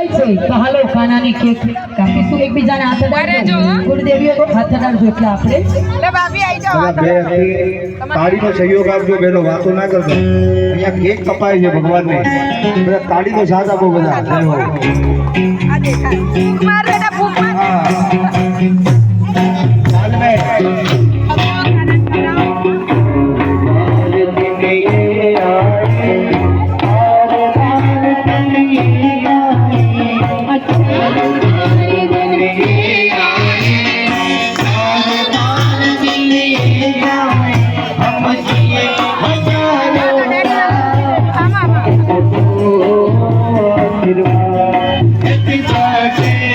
હોય છે તો હાલો ખાનાની કેક કાપીશું એકબીજાને હાથ અડાડજો ગુરુદેવીઓ હાથ અડાડજો એટલે આપણે લે ભાભી આવી જાઓ તાળીનો સહયોગ આપજો બેનો વાતો ના કરજો અહીંયા કેક કપાય છે ભગવાનને બધા તાળીનો સાથ આપો બધા જય હો આ દેખાય ફૂંક માર દેના ફૂંક માર ચાલ મે Happy birthday.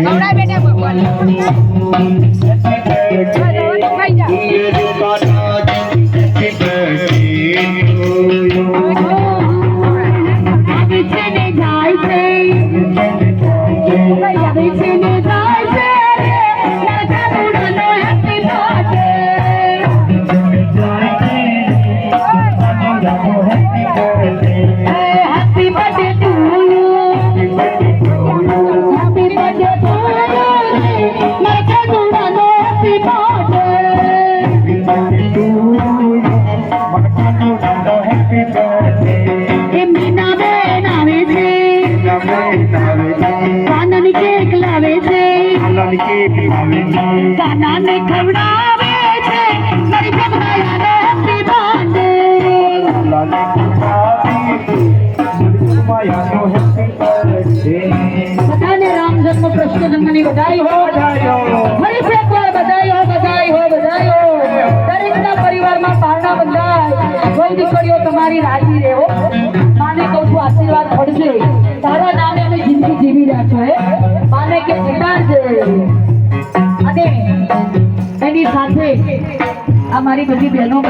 આવડા બેટા ભગવાન Happy કાનાને ખવડાવે છે મારી ભગવાયાને હેપી બર્થડે બધાને રામ જન્મ કૃષ્ણ જન્મની બધાઈ હો ફરી એક વાર બધાઈ હો દરેકના પરિવારમાં પારણા બંધાય કોઈ દીકરીઓ તમારી રાજી રહે હો માને કહું છું આશીર્વાદ પડશે તારા નામે અમે જિંદગી જીવી રહ્યા છો માને કે જીતાડજે અને એની સાથે આ મારી બધી બહેનો